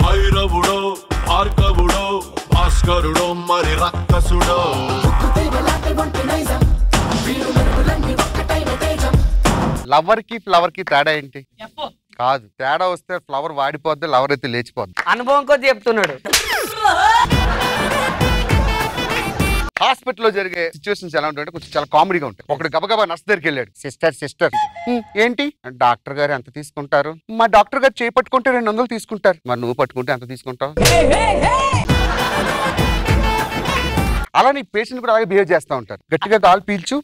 భైరవుడో భార్గవుడో భాస్కరుడో మరి రక్కసుడో లవర్ కి ఫ్లవర్ కి తేడా ఏంటి? కాదు, తేడా వస్తే ఫ్లవర్ వాడిపోద్ది, లవర్ అయితే లేచిపోద్ది. అనుభవం కొద్ది చెప్తున్నాడు. హాస్పిటల్లో జరిగే సిచ్యువేషన్స్ ఎలా ఉంటాయంటే కొంచెం చాలా కామెడీగా ఉంటాయి. ఒకటి గబగబా నర్స్ దగ్గరికి వెళ్ళాడు. సిస్టర్ ఏంటి? డాక్టర్ గారు ఎంత తీసుకుంటారు? మా డాక్టర్ గారు చేయి పట్టుకుంటే 200 తీసుకుంటారు. మరి నువ్వు పట్టుకుంటే ఎంత తీసుకుంటావు? అలా నీ పేషెంట్ కూడా అలాగే బిహేవ్ చేస్తూ ఉంటారు. గట్టిగా గాలి పీల్చు.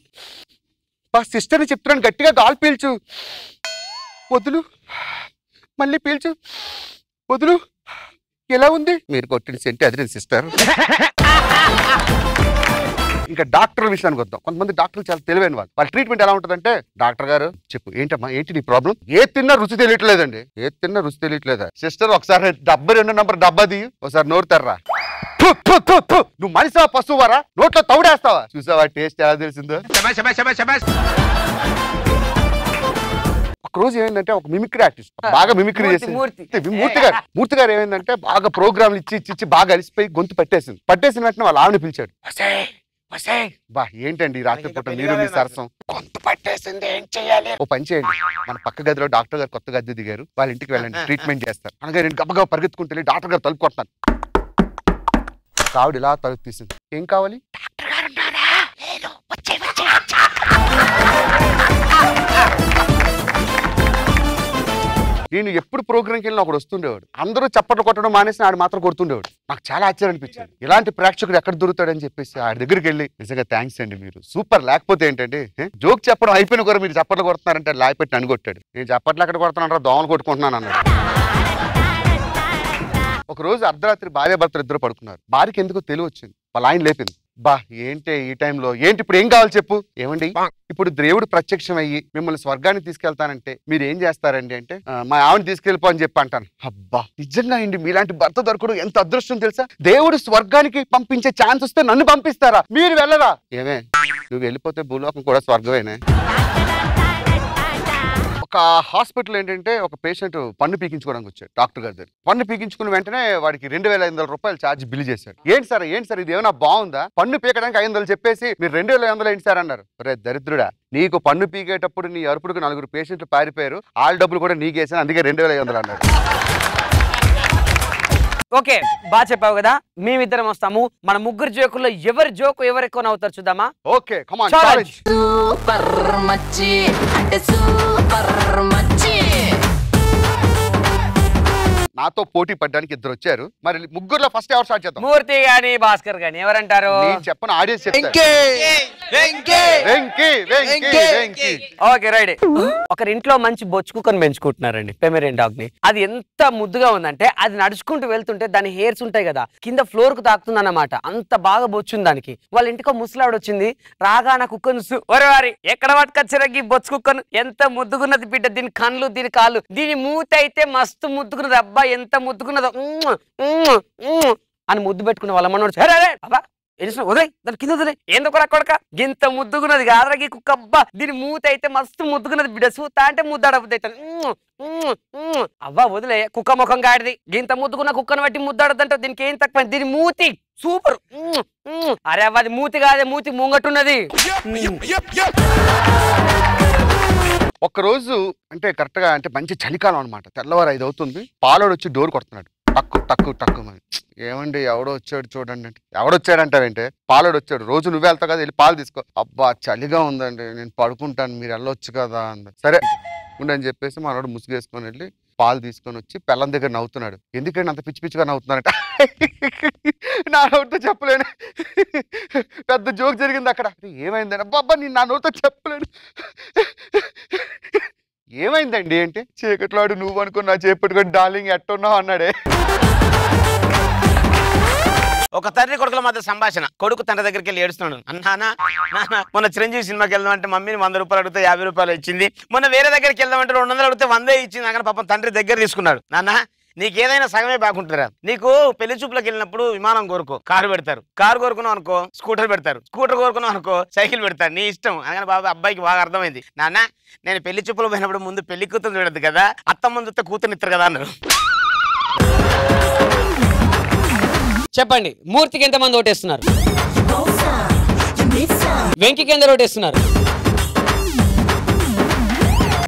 సిస్టర్ని చెప్తున్నాను, గట్టిగా గాలి పీల్చు. వదులు. మళ్ళీ పీల్చు. వదులు. ఎలా ఉంది? మీరు కొట్టిన సెంటే అది నేను సిస్టర్. ఇంకా డాక్టర్ విషయానికి వద్దాం. కొంతమంది డాక్టర్లు చాలా తెలివైన వాళ్ళు. వాళ్ళ ట్రీట్మెంట్ ఎలా ఉంటుందంటే, డాక్టర్ గారు చెప్పు ఏంటమ్మా, ఏంటి నీ ప్రాబ్లం? ఏ తిన్నా రుచి తెలియట్లేదండి. ఏ తిన్నా రుచి తెలియట్లేదా? సిస్టర్ ఒకసారి 72 నంబర్ డబ్బా ది, ఒకసారి నోరు తర్రా. నువ్వు మనిషివా పశువారా? నోట్లో తౌడేస్తావా? చూసావా టేస్ట్ ఎలా తెలిసిందో? ఒక రోజు ఏమైందంటే ఒక మిమిక్రీ ఆర్టిస్ట్ బాగా మిమిక్రీ చేసి మూర్తి గారు ఏమైందంటే బాగా ప్రోగ్రాంలు ఇచ్చి బాగా అలిసిపోయి గొంతు పట్టేసిన వెంటనే వాళ్ళ ఆవిడ పిలిచాడు. బా ఏంటండి రాత్రి పూట మీరు మీ సరసం గొంతు పట్టేసింది, ఏం చెయ్యాలి? ఓ పని చేయండి, మన పక్క గదిలో డాక్టర్ గారు కొత్త గది దిగారు, వాళ్ళ ఇంటికి వెళ్ళండి, ట్రీట్మెంట్ చేస్తారు. అనగా నేను గబగబా పరిగెత్తుకుంటే డాక్టర్ గారు తలుపు కొట్టాను. ఆవిడ ఇలా తలుపు తీసింది. ఏం కావాలి? డాక్టర్ గారు ఉన్నారా? లేదు, వచ్చే. నేను ఎప్పుడు ప్రోగ్రామ్కి వెళ్ళినా ఒకడు వస్తుండేవాడు. అందరూ చప్పట్లు కొట్టడం మానేసి ఆడు మాత్రం కొడుతుండేవాడు. నాకు చాలా ఆశ్చర్యం అనిపించింది. ఇలాంటి ప్రేక్షకుడు ఎక్కడ దొరుకుతాడని చెప్పేసి ఆడి దగ్గరికి వెళ్ళి, నిజంగా థ్యాంక్స్ అండి, మీరు సూపర్. లేకపోతే ఏంటంటే జోక్ చెప్పడం అయిపోయిన కూడా మీరు చప్పట్లు కొడుతున్నారంటే లాయపెట్టి అనుకొట్టాడు. నేను చప్పట్లు ఎక్కడ కొడుతున్నాను, దోమలు కొట్టుకుంటున్నాను అన్నాడు. ఒక రోజు అర్ధరాత్రి భార్య భర్తలు ఇద్దరు పడుకున్నారు. భార్యకి ఎందుకో తెలివి వచ్చింది. వాళ్ళ ఆయన లేపింది. బా ఏంటి ఈ టైంలో, ఏంటి ఇప్పుడు ఏం కావాలి చెప్పు? ఏమండి, ఇప్పుడు దేవుడు ప్రత్యక్షం అయ్యి మిమ్మల్ని స్వర్గానికి తీసుకెళ్తానంటే మీరు ఏం చేస్తారండి అంటే, మా ఆవిడని తీసుకెళ్ళిపో అని చెప్పి అంటాను. అబ్బా నిజంగా అండి, మీలాంటి భర్త దొరకడు ఎంత అదృష్టం తెలుసా? దేవుడు స్వర్గానికి పంపించే ఛాన్స్ వస్తే నన్ను పంపిస్తారా? మీరు వెళ్ళరా? ఏమే, నువ్వు వెళ్ళిపోతే భూలోకం కూడా స్వర్గమేనే. ఒక హాస్పిటల్ ఏంటంటే ఒక పేషెంట్ పన్ను పీకించుకోవడానికి వచ్చాడు డాక్టర్ గారి దగ్గర. పన్ను పీకించుకున్న వెంటనే వాడికి 2500 రూపాయలు ఛార్జ్ బిల్ చేశాడు. ఏంటి సార్ ఇది ఏమైనా బాగుందా? పన్ను పీకడానికి 500 చెప్పేసి మీరు 2500 ఏంటి సార్ అన్నారు. రే దరిద్రుడా, నీకు పన్ను పీకేటప్పుడు నీ అరుపుడుకు 4 పేషెంట్లు పారిపోయారు, వాళ్ళ డబ్బులు కూడా నీకేసాను, అందుకే 2500 అన్నారు. ఓకే, బాగా చెప్పావు కదా. మేమిద్దరం వస్తాము. మన ముగ్గురు జోకుల్లో ఎవరి జోకు ఎవరు ఎక్కువ నవ్వుతారు చూద్దామా? Okay, come on challenge. Super మచ్చి అంటే సూపర్ మచ్చి. నాతో పోటీ పడడానికి ఇద్దరు వచ్చారు. మరి ముగ్గురులో ఫస్ట్ ఎవరు స్టార్ట్ చేద్దాం? మూర్తి గాని భాస్కర్ గాని ఎవరంటారు? నేను చెప్పను, ఆడియన్స్ చెప్తారు. Okay right. ఒకరింట్లో మంచి బొచ్చు కుక్కను పెంచుకుంటున్నారండి, పెమెరియన్ డాగ్ ని. అది ఎంత ముద్దుగా ఉందంటే అది నడుచుకుంటూ వెళ్తుంటే దాని హెయిర్స్ ఉంటాయి కదా కింద ఫ్లోర్ కు తాకుతుంది అన్నమాట. అంత బాగా బొచ్చుంది దానికి. వాళ్ళ ఇంటికో ముసలావిడ వచ్చింది. రాగాన కుక్కను వారి ఎక్కడ పట్టుకొచ్చారకి బొచ్చు కుక్కను, ఎంత ముద్దుగున్నది బిడ్డ, దీని కళ్ళు దీని కాళ్ళు దీని మూత అయితే మస్తు ముద్దుగున్నది. అబ్బా ఎంత ముద్దుకున్నదో అని ముద్దు పెట్టుకున్న వాళ్ళ మనోడు వదిలే దాని కింద వదిలే, ఎందుకు కొడక గింత ముద్దుకున్నది కాదరకి కుక్క. అబ్బా దీని మూత అయితే మస్తు ముద్దుకున్నది బిడ్డ, సూతా అంటే ముద్దాడబుద్ది అవుతుంది. అవ్వా వదిలే, కుక్క ముఖం గాడిది, గింత ముద్దుకున్న కుక్కను బట్టి ముద్దాడదంటే దీనికి ఏం తక్కువ, దీని మూతి సూపర్. అరే అవ్వ అది మూతి కాదే, మూతి ముంగట్టున్నది. ఒక్కరోజు అంటే కరెక్ట్ గా అంటే మంచి చలికాలం అనమాట. తెల్లవారు 5 అవుతుంది. పాలోడు వచ్చి డోర్ కొడుతున్నాడు. టక్కు ఏమండి ఎవడో వచ్చాడు చూడండి అంటే. ఎవడొచ్చాడంటావేంటే? పాలోడు వచ్చాడు. రోజు నువ్వే వెళ్తావు కదా, వెళ్ళి పాలు తీసుకో. అబ్బా చలిగా ఉందండి, నేను పడుకుంటాను, మీరు వెళ్ళొచ్చు కదా అంది. సరే ఉండని చెప్పేసి మనోడు ముసుగేసుకొని వెళ్ళి పాలు తీసుకొని వచ్చి పెళ్ళం దగ్గర నవ్వుతున్నాడు. ఎందుకంటే అంత పిచ్చి పిచ్చిగా నవ్వుతున్నారట. నా నోటితో చెప్పలేను, పెద్ద జోక్ జరిగింది అక్కడ. ఏమైందని అబ్బా నేను నా నోటితో చెప్పలేను. ఏమైందండి అంటే, చీకట్లాడు నువ్వు అనుకున్నా చేపట్టుకొని డార్లింగ్ ఎట్టున్నావు అన్నాడే. ఒక తండ్రి కొడుకుల మధ్య సంభాషణ. కొడుకు తండ్రి దగ్గరికి వెళ్ళి ఏడుస్తున్నాడు. నాన్న మొన్న చిరంజీవి సినిమాకి వెళ్దాం అంటే మమ్మీని 100 రూపాయలు అడిగితే 50 రూపాయలు ఇచ్చింది. మొన్న వేరే దగ్గరికి వెళ్దామంటే 200 అడిగితే 100 ఇచ్చింది. అక్కడ పాపం తండ్రి దగ్గర తీసుకున్నాడు. నాన్న నీకు ఏదైనా సగమే బాగుంటుందిరా. నీకు పెళ్లి చూపులకు వెళ్ళినప్పుడు విమానం కోరుకో, కారు పెడతారు. కారు కోరుకున్నావు అనుకో స్కూటర్ పెడతారు. స్కూటర్ కోరుకున్నావు అనుకో సైకిల్ పెడతారు. నీ ఇష్టం. అనగానే బాబు అబ్బాయికి బాగా అర్థమైంది. నాన్న నేను పెళ్లి చూపులు పోయినప్పుడు ముందు పెళ్లి కూతురు చూడద్దు కదా, అత్త ముందు కూతురు ఇస్తారు కదా అన్నారు. చెప్పండి, మూర్తికి ఎంతమంది ఓటేస్తున్నారు? వెంకికి ఎంత ఓటేస్తున్నారు?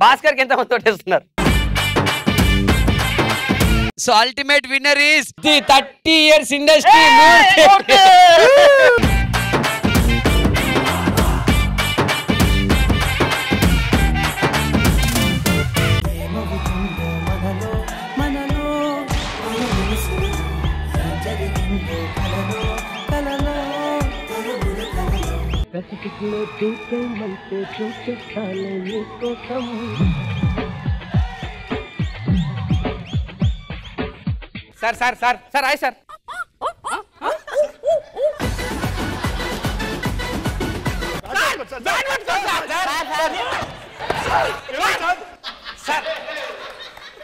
భాస్కర్కి ఎంతమంది ఓటేస్తున్నారు? So ultimate winner is the 30 years industry Murthy. Sir sir sir sir hi sir.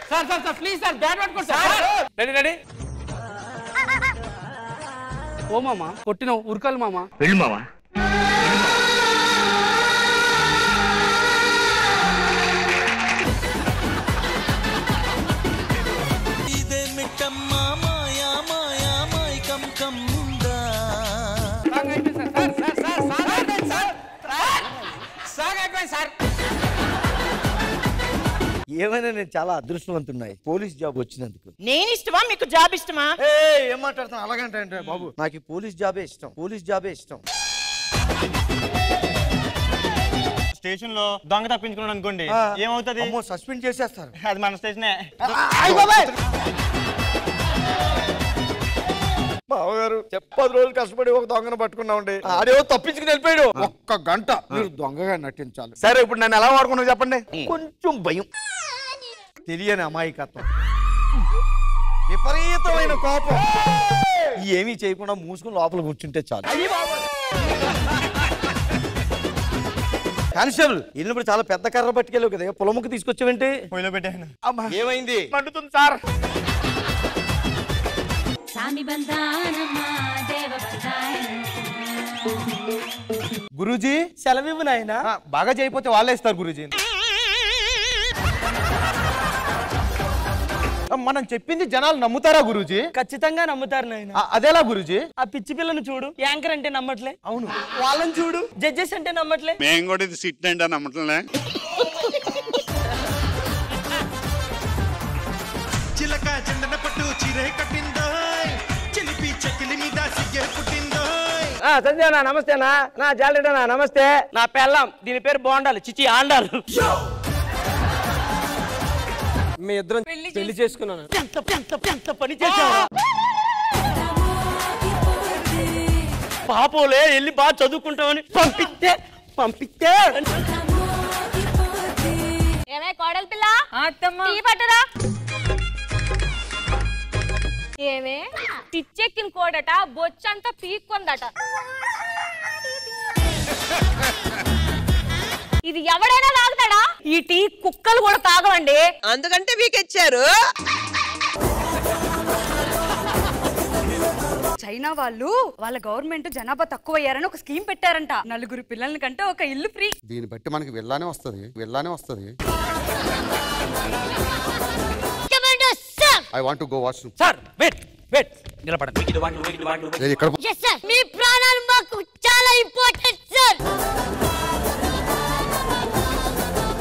Sir sir sir please sir bat పట్టుకోండి సార్. Ready ready. ఓ మామ కొట్టిన ఉరకాలి మామ. వెళ్ళు మామ. ఏమైనా నేను చాలా అదృష్టవంతున్నాయి పోలీస్ జాబ్ వచ్చినందుకు. నేను ఇష్టమా మీకు జాబ్ ఇష్టమా? ఏం మాట్లాడుతున్నా అలాగంటే బాబు, నాకు ఈ పోలీస్ జాబే ఇష్టం. పోలీస్ జాబే ఇష్టం. స్టేషన్ లో దొంగ తప్పించుకున్నాడు అనుకోండి, ఏమవుతుంది? సస్పెండ్ చేసేస్తారు. అది మన స్టేషనే. మామగారు 10 రోజులు కష్టపడి ఒక దొంగను పట్టుకున్నామండి. ఆడేవో తప్పించుకుని వెళ్ళిపోయాడు. ఒక్క గంట మీరు దొంగగా నటించాలి. సరే ఇప్పుడు నన్ను ఎలా వాడుకున్నావు చెప్పండి. కొంచెం భయం, తెలియని అమాయకత్వం, విపరీతమైన కోపం, ఏమీ చేయకుండా మూసుకుని లోపల కూర్చుంటే చాలు. కానిస్టేబుల్ వెళ్ళినప్పుడు చాలా పెద్ద కర్ర పట్టుకెళ్ళావు కదా, పొలముకు తీసుకొచ్చావేంటి? పొయ్యిలో పెట్టాను. ఏమైంది? మండుతుంది సార్. గురూజీ సెలవు నాయన. బాగా చేయకపోతే వాళ్ళే ఇస్తారు గురూజీ. మనం చెప్పింది జనాలు నమ్ముతారా గురూజీ? ఖచ్చితంగా నమ్ముతారు నాయన. అదేలా గురూజీ? ఆ పిచ్చి పిల్లను చూడు, యాంకర్ అంటే నమ్మట్లే. అవును. వాళ్ళని చూడు, జడ్జెస్ అంటే నమ్మట్లే. మేము కూడా ఇది సిట్ అంటే నమ్మట్లే. చిలక జెండన పట్టు చీరే కట్టిందోయ్, చిలిపి చెకిలి మీద సిగ్గే పుట్టిందోయ్. సంజయనా నమస్తేనా, నా జాలెడనా నమస్తే. నా పెళ్ళం, దీని పేరు బోండాలు, చిచి ఆండాలు. మీ ఇద్దరం పెళ్లి చేసుకున్నాను. ఎంత పని చేశావా? పాపోలే వెళ్ళి బాగా చదువుకుంటామని పంపిస్తే ఏమే కోడలి పిల్ల టీ పట్టరా. ఏమే పిచ్చెక్కిన కోడట బొచ్చంతా పీక్కుందట. ఇది ఎవడైనా తాగుతాడా? ఈ టీ కుక్కలు కూడా తాగవండి. అందుకంటే వీకెచ్చారు. చైనా వాళ్ళు వాళ్ళ గవర్నమెంట్ జనాభా తక్కువయ్యారని ఒక స్కీమ్ పెట్టారంట. 4 పిల్లల కంటే ఒక ఇల్లు ఫ్రీ. దీన్ని బట్టి మనకి వెళ్ళానే వస్తుంది. I want to go washroom. Sir wait నిలబడండి. ఇక్కడ మీ ప్రాణాలు మాకు చాలా ఇంపార్టెంట్ సార్.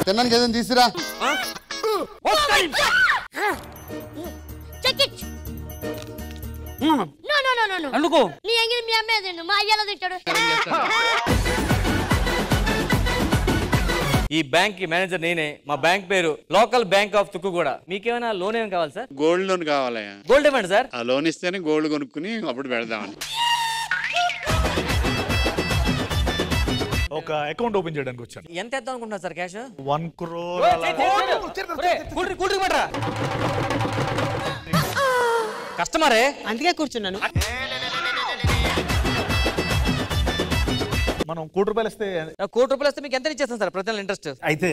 తిన్నానికి ఏదైనా తీసురా. అందుకో నీ ఎంగిలి మీ అమ్మే తిండు, మా అయ్యలో తింటాడు. ఈ బ్యాంక్ కి మేనేజర్ నేనే. మా బ్యాంక్ పేరు లోకల్ బ్యాంక్ ఆఫ్ తుక్కుగూడ. మీకేమైనా లోన్ ఏమైనా కావాలి సార్? గోల్డ్ లోన్ కావాలి. గోల్డ్ ఇవ్వండి సార్. ఆ లోన్ ఇస్తేనే గోల్డ్ కొనుక్కుని అప్పుడు పెడదామని. ఒక అకౌంట్ ఓపెన్ చేయడానికి వచ్చాను. ఎంత వేద్దాం అనుకుంటున్నారు సార్ క్యాష్? 1 crore. కస్టమరే అందుకే కూర్చున్నాను. మనం ₹1 ఇస్తే ₹1 ఇస్తే మీకు ఎంత ఇచ్చేస్తాం సార్ ప్రతి నెల ఇంట్రెస్ట్? అయితే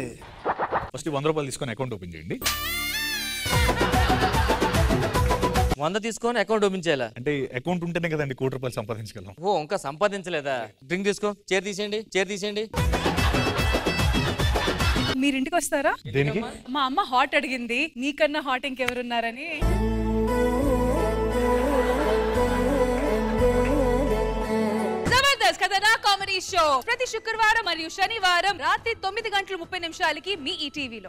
ఫస్ట్ ₹100 తీసుకొని అకౌంట్ ఓపెన్ చేయండి. 100 తీసుకొని అకౌంట్ ఓపెన్ చేయాలా? అంటే అకౌంట్ ఉంటేనే కదండి ₹1,00,00,000 సంపాదించగలం. ఓ ఇంకా సంపాదించలేదా? డ్రింక్ తీసుకో, చైర్ తీసేయండి. మీరింటికి వస్తారా? దేనికి? మా అమ్మ హాట్ అడిగింది, నీకన్నా హాట్ ఇంకెవరున్నారని. జబర్దస్త్ కథనా కామెడీ షో ప్రతి శుక్రవారం మరియు శనివారం రాత్రి 9:30 మీ ఈటీవీలో.